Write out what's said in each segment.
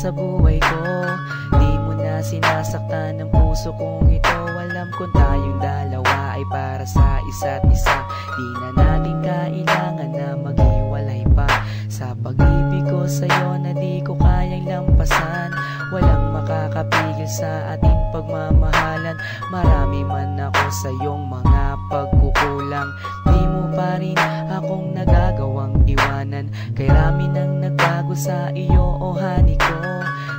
sa buhay ko. Di mo na sinasaktan ng puso kong ito. Alam kong tayong dalawa ay para sa isa't isa. Di na natin kailangan na maghiwalay pa. Sa pag-ibig ko sa'yo na di ko kayang lampasan. Walang makakapigil sa ating pagmamahalan. Marami man ako sa iyong mga pagkukulang, di mo pa rin akong nagagawang iwanan. Kay rami nang nagbago sa iyo, oh honey ko.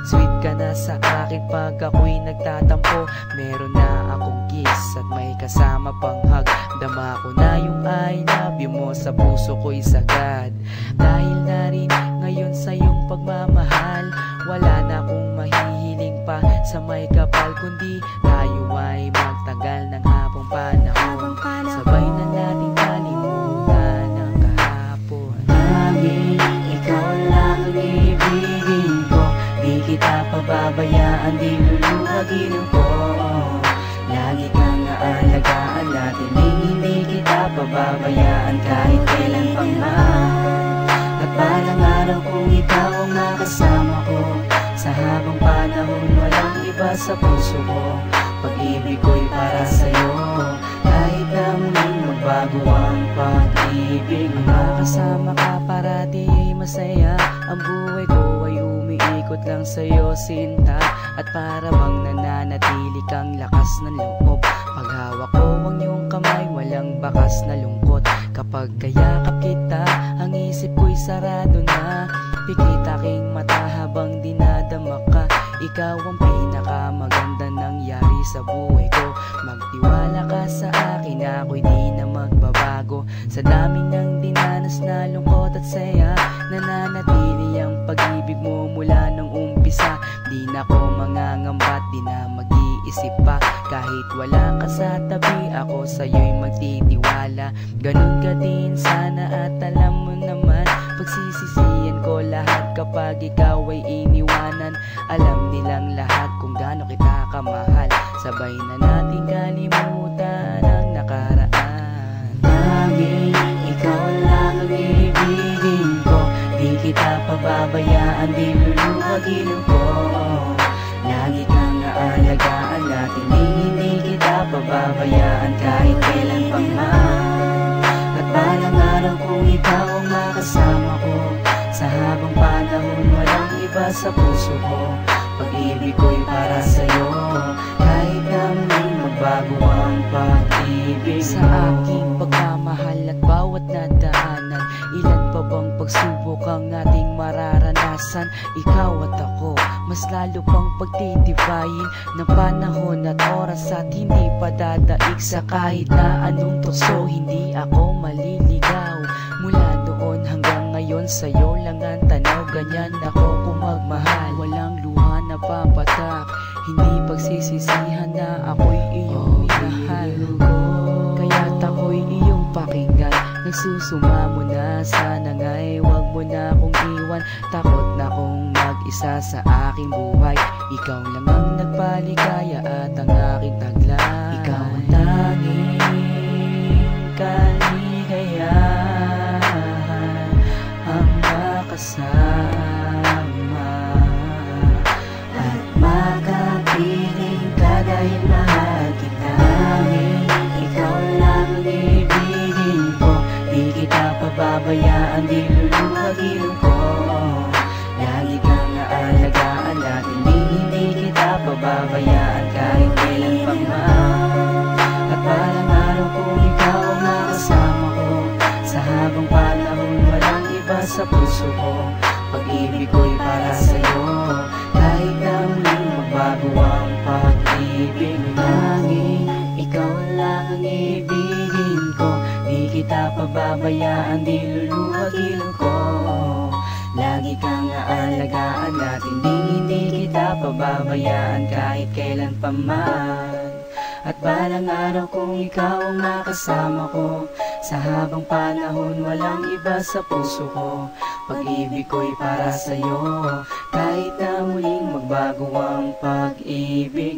Sweet ka na sa akin pag ako'y nagtatampo. Meron na akong kiss at may kasama pang hug. Dama ko na yung I love you mo sa puso ko'y sagad. Dahil na rin ngayon sa iyong pagmamahal, wala na akong mahihiling pa sa may kapal, kundi tayo ay magtagal ng habang panahon. Sabay na natin kalimutan ang kahapon. Laging ikaw lang ang ibigin ko. Di kita pababayaan, di luluhagin ko. Lagi kang aalagaan natin, hindi kita pababayaan kahit kailan pang man. At balang araw kung ikaw ang makasama ko, sa habang panahon walang iba sa puso ko. Pag-ibig ko'y para sa'yo, kahit na muling magbago ang pag-ibig mo. Makasama ka parati ay masaya. Ang buhay ko ay umiikot lang sa'yo, sinta. At para bang nananatili kang lakas ng loob. Paghawak ko ang iyong kamay, walang bakas na lungkot. Kapag kayakap kita, ang isip ko'y sarado na. Pikit aking mata habang dinadama ka. Ikaw ang pinakamaganda nangyari sa buhay ko. Magtiwala ka sa akin, ako'y di na magbabago. Sa daming ng dinanas na lungkot at saya, nananatili ang pag-ibig mo mula nung umpisa. Di na ko mangangamba, di na mag-iisip pa. Kahit wala ka sa tabi, ako sa'yo'y magtitiwala. Ganun ka din sana at alam mo naman, pagsisisihan ko lahat kapag ikaw ay iniwanan. Alam nilang lahat kung gaano kita kamahal. Sabay na natin kalimutan ang nakaraan. Laging ikaw lang ang ibigin ko. Di kita pababayaan, di luluhagin ko. Lagi kang aalagaan natin, hindi kita pababayaan kahit kailan pang man. At balang araw kung ikaw ang makasama ko, sa habang panahon walang iba sa puso ko. Pag-ibig ko'y para sa'yo, kahit na muling magbago ang pag-ibig sa aking pagmamahal at bawat nadaanan. Ilan pa bang pagsubok ang ating mararanasan? Ikaw at ako, mas lalo pang pagtitibayin ng panahon at oras at hindi pa dadaig sa kahit na anong tukso. Hindi ako maliligaw mula noon hanggang ngayon, sa'yo lang ang tanaw. Ganyan ako kung magmahal, walang luha na papatak. Hindi pagsisisihan na ako'y iyong minahal. Kaya't ako'y iyong pakinggan. Nagsusumamo na, sana nga'y wag mo na akong iwan. Takot na kong mag-isa sa aking buhay. Ikaw lang ang nagpaligaya at ang aking taglay. Ikaw ang tanging kaligayahan, ang makasama at makapiling ka dahil mahal kita. Ikaw lang ang ibigin ko. Di kita pababayaan, di luluhagin ko. Lagi kang aalagaan natin, hindi kita pababayaan kahit kailan pang man. At balang araw kung ikaw ang makasama ko, sa habang panahon walang iba sa puso ko. Pag-ibig ko'y para sa'yo, kahit na muling magbago ang pag-ibig. Tanging ikaw lang ang ibigin ko. Di kita pababayaan, di luluhagin ko. Lagi kang aalagaan natin, hindi kita pababayaan kahit kailan pa man. At balang araw kung ikaw ang makasama ko, sa habang panahon walang iba sa puso ko. Pag-ibig ko'y para sa'yo, kahit na muling magbago ang pag-ibig.